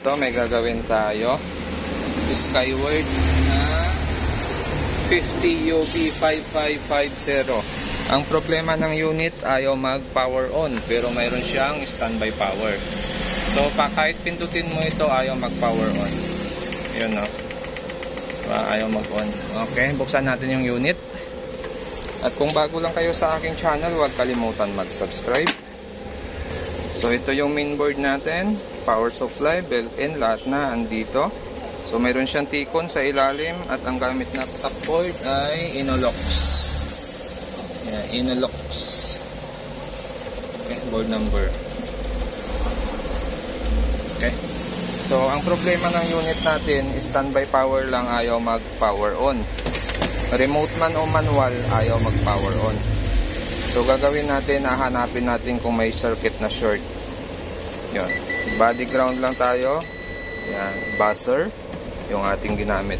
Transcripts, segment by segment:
ito may gagawin tayo. Skyward na 50 UB5550. Ang problema ng unit, ayaw mag power on, pero mayroon siyang standby power. So kahit pindutin mo ito, ayaw mag power on. Yun, no? Ayaw mag on. Okay, buksan natin yung unit. At kung bago lang kayo sa aking channel, huwag kalimutan mag subscribe. So ito yung mainboard natin, power supply, built-in, lahat na andito. So mayroon siyang T-con sa ilalim, at ang gamit na top board ay Innolux. Yan, Innolux. Okay, board number. Okay. So ang problema ng unit natin, standby power lang, ayaw mag power on. Remote man o manual, ayaw mag power on. So gagawin natin, hahanapin natin kung may circuit na short. Yan, body ground lang tayo. Yan, buzzer yung ating ginamit.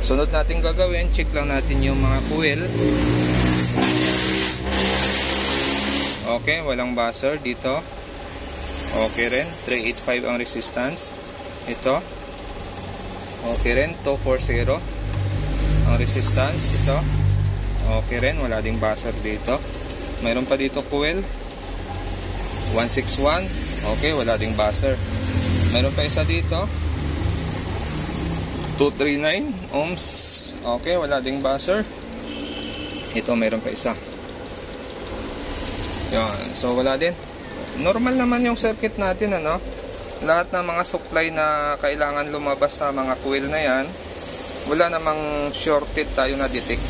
Sunod natin gagawin, check lang natin yung mga coil. Okay, walang buzzer dito. Okay rin, 385 ang resistance. Ito okay rin, 240 ang resistance. Ito okay rin, wala ding buzzer dito. Mayroon pa dito coil 161. Okay, wala ding buzzer. Mayroon pa isa dito 239 ohms. Okay, wala ding buzzer. Ito mayroon pa isa. Yan, so wala din. Normal naman yung circuit natin, ano? Lahat ng mga supply na kailangan lumabas sa mga coil na yan, wala namang shorted tayo na detect.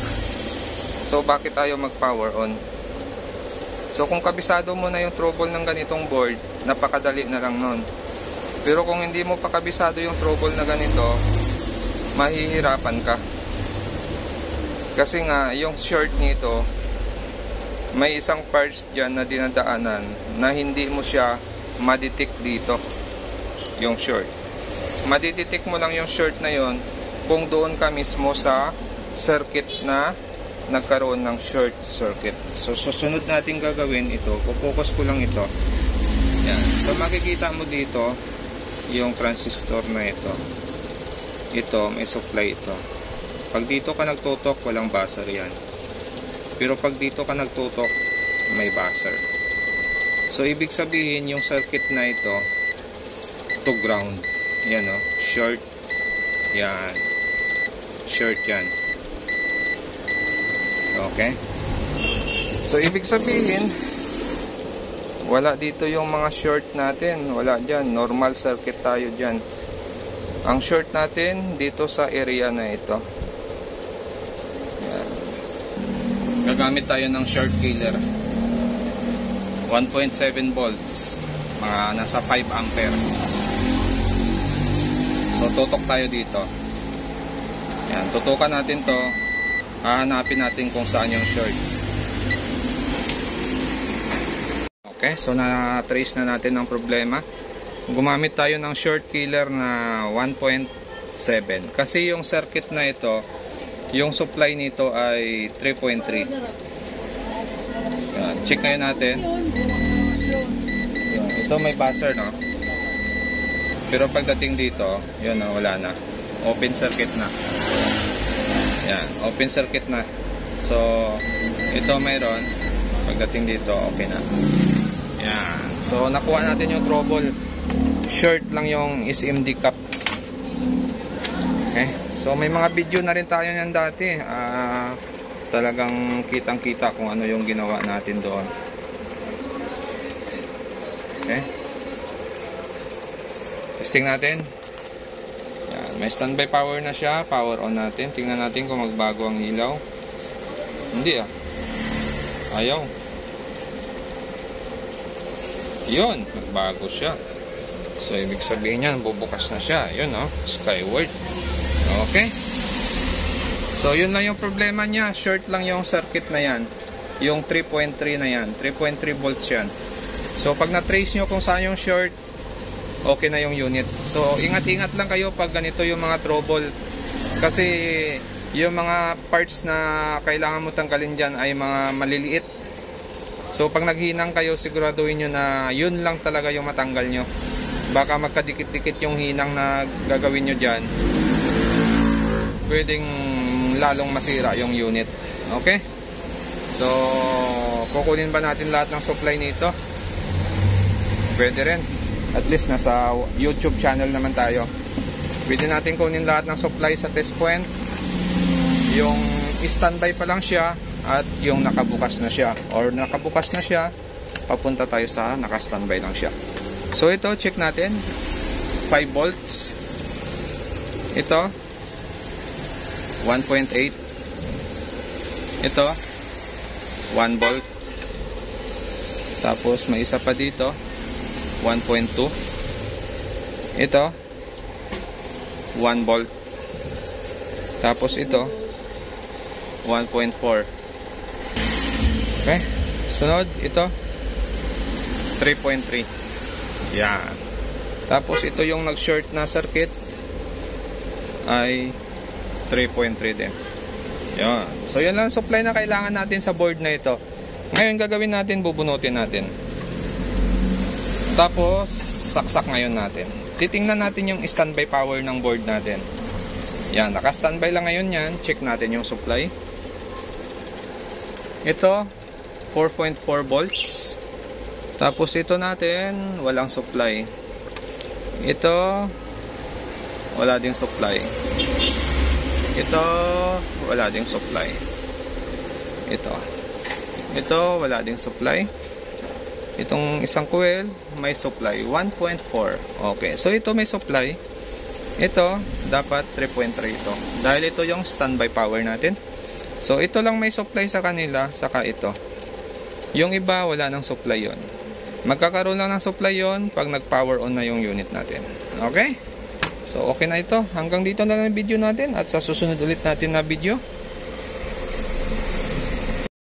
So bakit tayo mag power on? So kung kabisado mo na yung trouble ng ganitong board, napakadali na lang nun. Pero kung hindi mo pa kabisado yung trouble na ganito, mahihirapan ka. Kasi nga yung short nito, may isang parts dyan na dinadaanan na hindi mo siya madetect dito, yung short. Madidetect mo lang yung short na yon kung doon ka mismo sa circuit na nagkaroon ng short circuit. So susunod natin gagawin ito, focus ko lang ito. Yan. So makikita mo dito yung transistor na ito. Ito, may supply ito. Pag dito ka nagtutok, walang buzzer yan. Pero pag dito ka nagtutok, may buzzer. So ibig sabihin yung circuit na ito to ground. Yan, o, short. Yan. Short yan. Okay. So ibig sabihin, wala dito yung mga short natin. Wala dyan. Normal circuit tayo dyan. Ang short natin dito sa area na ito. Yan. Gagamit tayo ng short killer. 1.7 volts. Mga nasa 5 ampere. So tutok tayo dito. Yan, tutukan natin to. Hahanapin natin kung saan yung short. Okay, so na-trace na natin ang problema. Gumamit tayo ng short killer na 1.7. Kasi yung circuit na ito, yung supply nito ay 3.3. Yan, check ngayon natin. Yan, ito may buzzer, no? Pero pagdating dito, yun, no, wala na. Open circuit na. Yan, open circuit na. So ito mayroon. Pagdating dito, okay na. Yan. So nakuha natin yung trouble. Short lang yung SMD cap. Okay. So may mga video na rin tayo niyan dati. Talagang kitang-kita kung ano yung ginawa natin doon. Okay. Testing natin. Yan, may standby power na siya. Power on natin. Tingnan natin kung magbago ang ilaw. Hindi, ayaw. Yun, nagbago siya. So ibig sabihin niyan, bubukas na siya. Yun, skyward. Okay. So yun lang yung problema niya. Short lang yung circuit na yan. Yung 3.3 na yan. 3.3 volts yan. So pag na-trace nyo kung saan yung short, okay na yung unit. So ingat-ingat lang kayo pag ganito yung mga trouble. Kasi yung mga parts na kailangan mo tanggalin dyan ay mga maliliit. So pag naghinang kayo, siguraduhin nyo na yun lang talaga yung matanggal nyo. baka magkadikit-dikit yung hinang na gagawin nyo dyan, pwedeng lalong masira yung unit. Okay, so kukunin ba natin lahat ng supply nito? Pwede rin, at least nasa YouTube channel naman tayo. Pwede natin kunin lahat ng supply sa test point, yung standby pa lang siya at yung nakabukas na siya, or nakabukas na siya, papunta tayo sa naka-standby lang siya. So ito, check natin, 5 volts, ito 1.8, ito 1 volt, tapos may isa pa dito 1.2, ito 1 volt, tapos ito 1.4. okay, sunod ito 3.3. yan, tapos ito yung nag-short na circuit ay 3.3 din. yan, so yan lang supply na kailangan natin sa board na ito. Ngayon gagawin natin, bubunutin natin, tapos saksak ngayon natin. Titingnan natin yung standby power ng board natin. Yan, naka-standby lang ngayon yan. Check natin yung supply. Ito 4.4 volts. Tapos ito natin walang supply. Ito wala ding supply. Ito wala ding supply. Ito wala ding supply. Itong isang coil may supply 1.4. okay, so ito may supply. Ito dapat 3.3 ito, dahil ito yung standby power natin. So ito lang may supply sa kanila, saka ito. Yung iba wala nang supply yon. Magkakaroon lang ng supply yon pag nag-power on na yung unit natin. Okay? So okay na ito. Hanggang dito na lang yung video natin, at sa susunod ulit natin na video